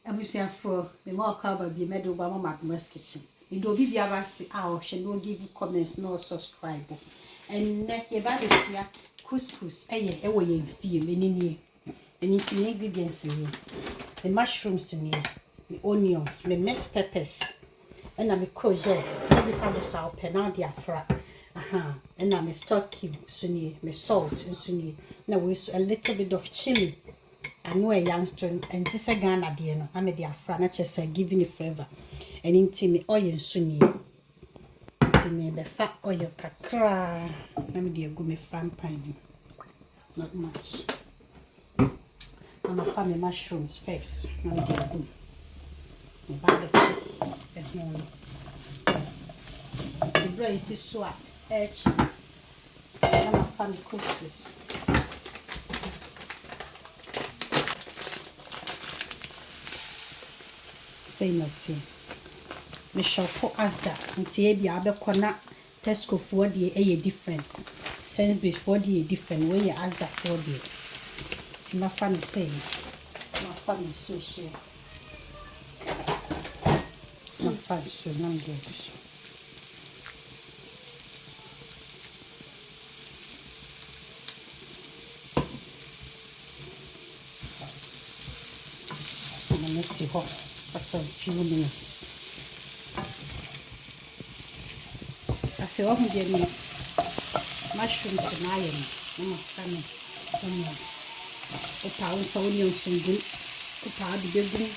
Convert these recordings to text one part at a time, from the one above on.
Abusiafo, me more cover be made over Mama's kitchen. You do be a see our she no give you comments no subscribe. And net your body here, couscous, a way in film in and it's ingredients in me. The mushrooms to me, the onions, the mess peppers, and I'm a crochet, vegetable salt, penadia fra. And I'm a stock cube, sunny, me salt and sunny. Now we a little bit of chili. I know a youngster and this again at the end. I'm a dear friend, just giving it flavor. And into me oil sunny. To me, the fat oil kakra. I'm dear gummy frying pan. Not much. I'm a family mushrooms first. I'm dear gum. My barbecue. The brace is so edge. I'm a family couscous. Say nothing. Me shall put as that until the other corner Tesco for the a different. Sense base for the different way you ask that for the. It's my family saying. My family so share. My family so long days. Let's see what. For a few minutes. I feel I'm getting mushrooms and iron. I'm a fan of onions. A pound for onions and good. A pound of baby.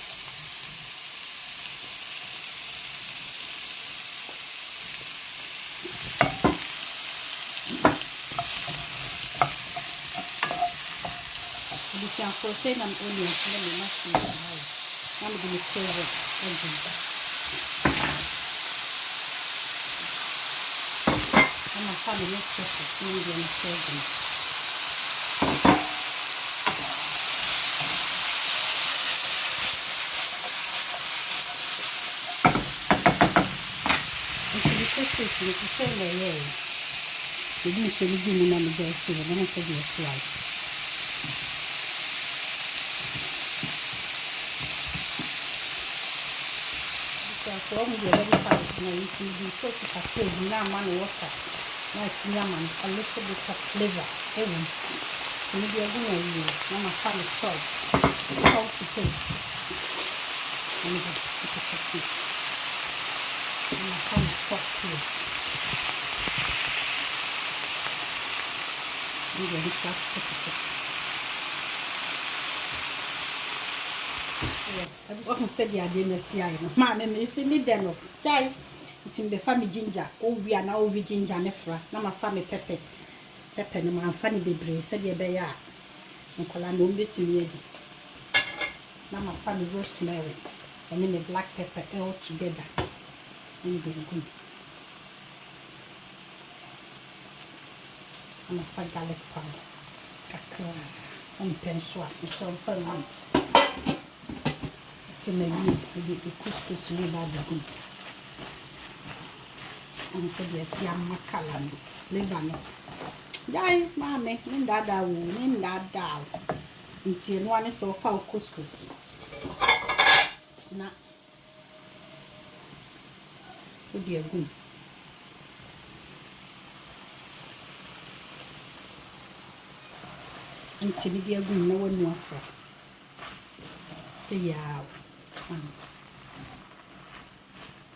You can process them onions and the mushrooms and iron. I'm going to throw it again. I'm a family special Indian surgeon. And to be Christmas, it's the same way. You didn't show me the name of the silver, then I said yes, right. So I'm going to let it out now. It will be toast of cold, now man water. Now it's yam and a little bit of flavor. Even so, maybe I'm going to use now my family salt to taste. I'm going to take it to see. And my family salt here. I'm going to take it to see. I said the idea no man me see me there no jai it's in the family ginger oh we are now with ginger nefra na my family pepper no my family bebre said ye be ya nkola no betimi edi na my family rosemary and then the black pepper all together and the good and my family garlic powder kakra and pensua so fun to me the couscous me bad good. And said yes, yam macalan, liver no. Yay, mammy, min dada woo, min dada. Until one is so foul couscous. Na, good dear good. Until me dear good, no one more for. Say yeah.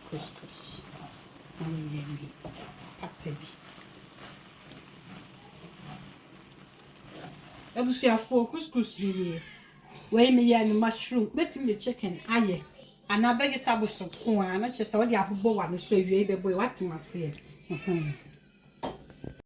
Couscous. Papa. Abusiafo couscous really. Where me and mushroom, bet me chicken, aye. And a vegetable soup, not just all the apple one so you able what must say.